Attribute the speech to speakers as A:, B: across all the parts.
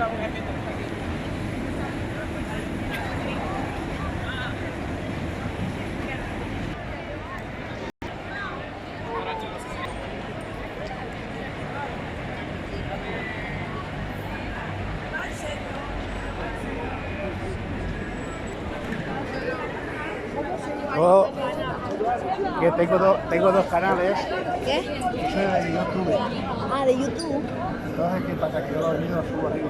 A: Oh, que tengo dos canales.
B: ¿Qué?
A: Yo soy de YouTube.
B: Ah, de YouTube.
A: Entonces, ¿qué pasa? Que yo los vídeos los subo arriba.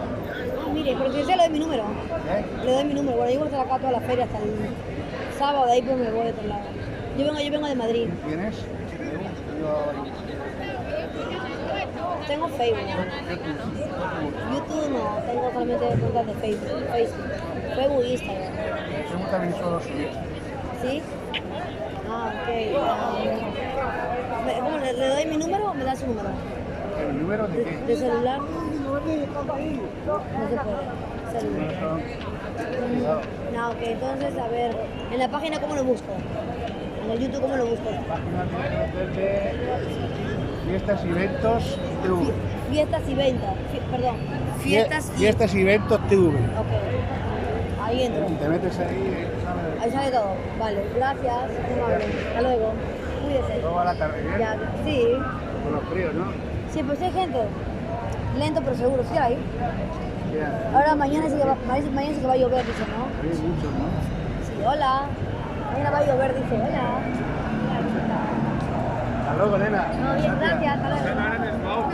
B: Ah, mire, pero si yo le doy mi número.
A: ¿Eh?
B: Le doy mi número. Bueno, yo voy a estar acá toda la feria hasta el sábado, de ahí pues me voy de otro lado. Yo vengo de Madrid.
A: ¿Tienes?
B: Tengo Facebook. YouTube no, tengo solamente cuentas de Facebook. Facebook e Instagram.
A: Facebook también solo subir.
B: ¿Sí? Ah, ok. ¿Cómo le doy mi número o me da su número?
A: ¿El número de qué?
B: ¿De celular? No se puede. Celular. No, ok, entonces, a ver, en la página ¿cómo lo busco? En el YouTube ¿cómo lo busco?
A: Página de Fiestas y Eventos TV.
B: Fiestas y ventas, perdón.
A: Fiestas y Eventos TV.
B: Ok, ahí entro.
A: Y te metes ahí, ¿sabes?
B: Ahí sale todo. Vale, gracias. Muy amable. Hasta luego. Cuídese.
A: Luego a la tarde, ¿bien?
B: Ya, sí.
A: Con los fríos, ¿no?
B: Sí, pues sí hay gente. Lento pero seguro, sí hay.
A: Bien.
B: Ahora mañana sí que va a llover, dice, ¿no?
A: Hay muchos, ¿no?
B: Sí, hola. Mañana va a llover, dice, hola.
A: Hasta luego, nena.
B: No, bien, gracias. Hasta luego.